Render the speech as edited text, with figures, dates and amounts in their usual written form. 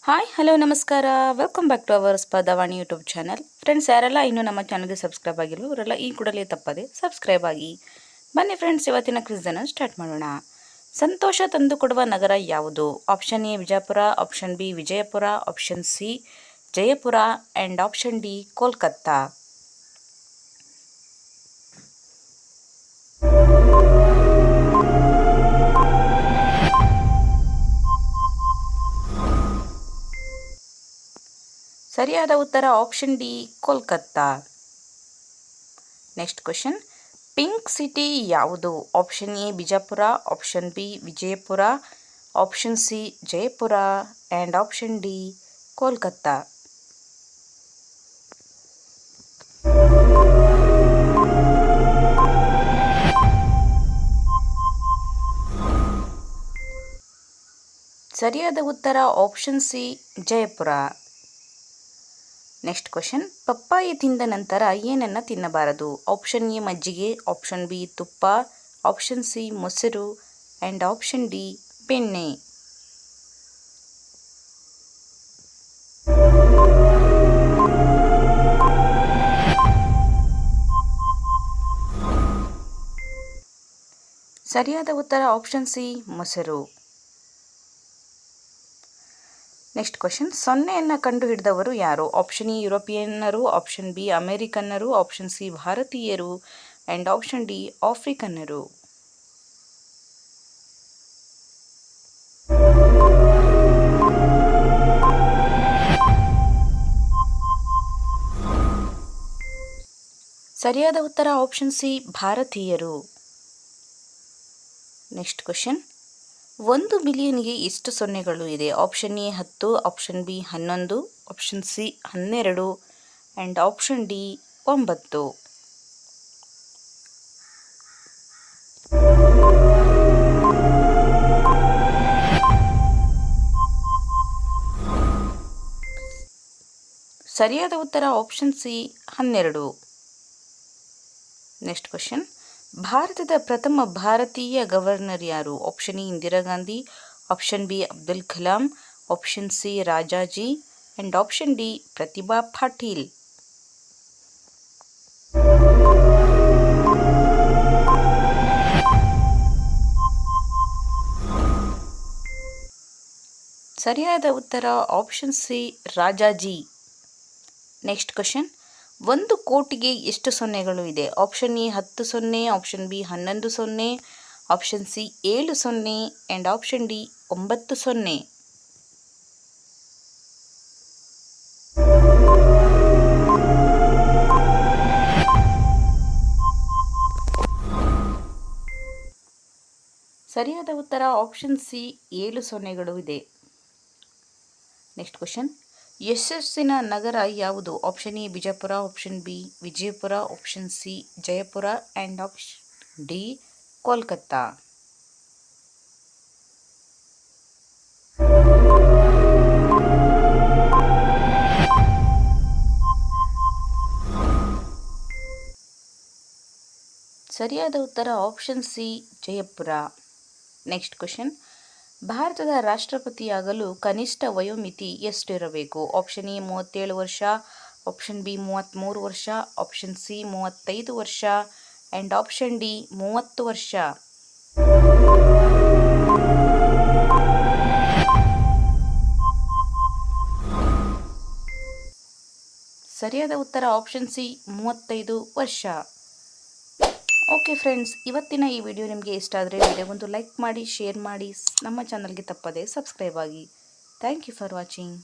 Hi hello ನಮಸ್ಕಾರ, welcome back to our Spardhavani YouTube channel. Friends, ಯಾರೆಲ್ಲ ಇನ್ನೂ ನಮ್ಮ ಚಾನಲ್ಗೆ ಸಬ್ಸ್ಕ್ರೈಬ್ ಆಗಿಲ್ಲ ಅವರೆಲ್ಲ ಈ ಕೂಡಲೇ ತಪ್ಪದೆ ಸಬ್ಸ್ಕ್ರೈಬ್ ಆಗಿ. ಬನ್ನಿ ಫ್ರೆಂಡ್ಸ್, ಇವತ್ತಿನ ಕ್ವಿಝನ್ನು ಸ್ಟಾರ್ಟ್ ಮಾಡೋಣ. ಸಂತೋಷ ತಂದುಕೊಡುವ ನಗರ ಯಾವುದು? Option A Vijayapura, option B Vijayapura, option C Jayapura and option D Kolkata. ಸರಿಯಾದ ಉತ್ತರ option D Kolkata. Next question, pink city ಯಾವುದು? Option A Bijapur, option B Vijayapura, option C Jayapura and option D Kolkata. ಸರಿಯಾದ ಉತ್ತರ option C Jayapura. Next question, ಪಪ್ಪಾಯಿ ತಿಂದ ನಂತರ ಏನನ್ನು ತಿನ್ನಬಾರದು? ಆಪ್ಷನ್ ಎ ಮಜ್ಜಿಗೆ, ಆಪ್ಷನ್ ಬಿ ತುಪ್ಪ, ಆಪ್ಷನ್ ಸಿ ಮೊಸರು ಆ್ಯಂಡ್ ಆಪ್ಷನ್ ಡಿ ಬೆಣ್ಣೆ. ಸರಿಯಾದ ಉತ್ತರ ಆಪ್ಷನ್ ಸಿ ಮೊಸರು. ನೆಕ್ಸ್ಟ್ ಕ್ವೆಶನ್, ಸೊನ್ನೆಯನ್ನು ಕಂಡುಹಿಡಿದವರು ಯಾರು? ಆಪ್ಷನ್ ಎ ಯುರೋಪಿಯನ್ನರು, ಆಪ್ಷನ್ ಬಿ ಅಮೆರಿಕನ್ನರು, ಆಪ್ಷನ್ ಸಿ ಭಾರತೀಯರು ಆ್ಯಂಡ್ ಆಪ್ಷನ್ ಡಿ ಆಫ್ರಿಕನ್ನರು. ಸರಿಯಾದ ಉತ್ತರ ಆಪ್ಷನ್ ಸಿ ಭಾರತೀಯರು. ನೆಕ್ಸ್ಟ್ ಕ್ವೆಶನ್, 1 ಬಿಲಿಯನ್ಗೆ ಎಷ್ಟು ಸೊನ್ನೆಗಳು ಇದೆ? Option A 10, option B 11, option C 12 and option D 9. ಸರಿಯಾದ ಉತ್ತರ ಆಪ್ಷನ್ ಸಿ 12. ನೆಕ್ಸ್ಟ್ ಕ್ವೆಶನ್, ಭಾರತದ ಪ್ರಥಮ ಭಾರತೀಯ ಗವರ್ನರ್ ಯಾರು? Option A Indira Gandhi, option B Abdul Kalam, option C Rajaji and option D Pratibha Patil. ಸರಿಯಾದ ಉತ್ತರ option C Rajaji. Next question, 1 ಕೋಟಿಗೆ ಎಷ್ಟು ಸೊನ್ನೆಗಳು ಇದೆ? ಆಪ್ಷನ್ ಎ 10 ಸೊನ್ನೆ, ಆಪ್ಷನ್ ಬಿ 11 ಸೊನ್ನೆ, ಆಪ್ಷನ್ ಸಿ 7 ಸೊನ್ನೆ ಆ್ಯಂಡ್ ಆಪ್ಷನ್ ಡಿ 9 ಸೊನ್ನೆ. ಸರಿಯಾದ ಉತ್ತರ ಆಪ್ಷನ್ ಸಿ 7 ಸೊನ್ನೆಗಳು ಇದೆ. ನೆಕ್ಸ್ಟ್ ಕ್ವೆಶನ್, ಯಶಸ್ಸಿನ ನಗರ ಯಾವುದು? Option A Bijapur, option B Vijayapura, option C Jayapura and option D Kolkata. ಸರಿಯಾದ ಉತ್ತರ option C Jayapura. Next question, ಭಾರತದ ರಾಷ್ಟ್ರಪತಿಯಾಗಲು ಕನಿಷ್ಠ ವಯೋಮಿತಿ ಎಷ್ಟಿರಬೇಕು? ಆಪ್ಷನ್ ಎ 37 ವರ್ಷ, ಆಪ್ಷನ್ ಬಿ 33 ವರ್ಷ, ಆಪ್ಷನ್ ಸಿ 35 ವರ್ಷ ಆ್ಯಂಡ್ ಆಪ್ಷನ್ ಡಿ 30 ವರ್ಷ. ಸರಿಯಾದ ಉತ್ತರ ಆಪ್ಷನ್ ಸಿ 35 ವರ್ಷ. ಓಕೆ ಫ್ರೆಂಡ್ಸ್, ಇವತ್ತಿನ ಈ ವಿಡಿಯೋ ನಿಮಗೆ ಇಷ್ಟ ಆದರೆ ವಿಡಿಯೋಗೊಂದು ಲೈಕ್ ಮಾಡಿ, ಶೇರ್ ಮಾಡಿ, ನಮ್ಮ ಚಾನಲ್ಗೆ ತಪ್ಪದೆ ಸಬ್ಸ್ಕ್ರೈಬ್ ಆಗಿ. Thank you for watching.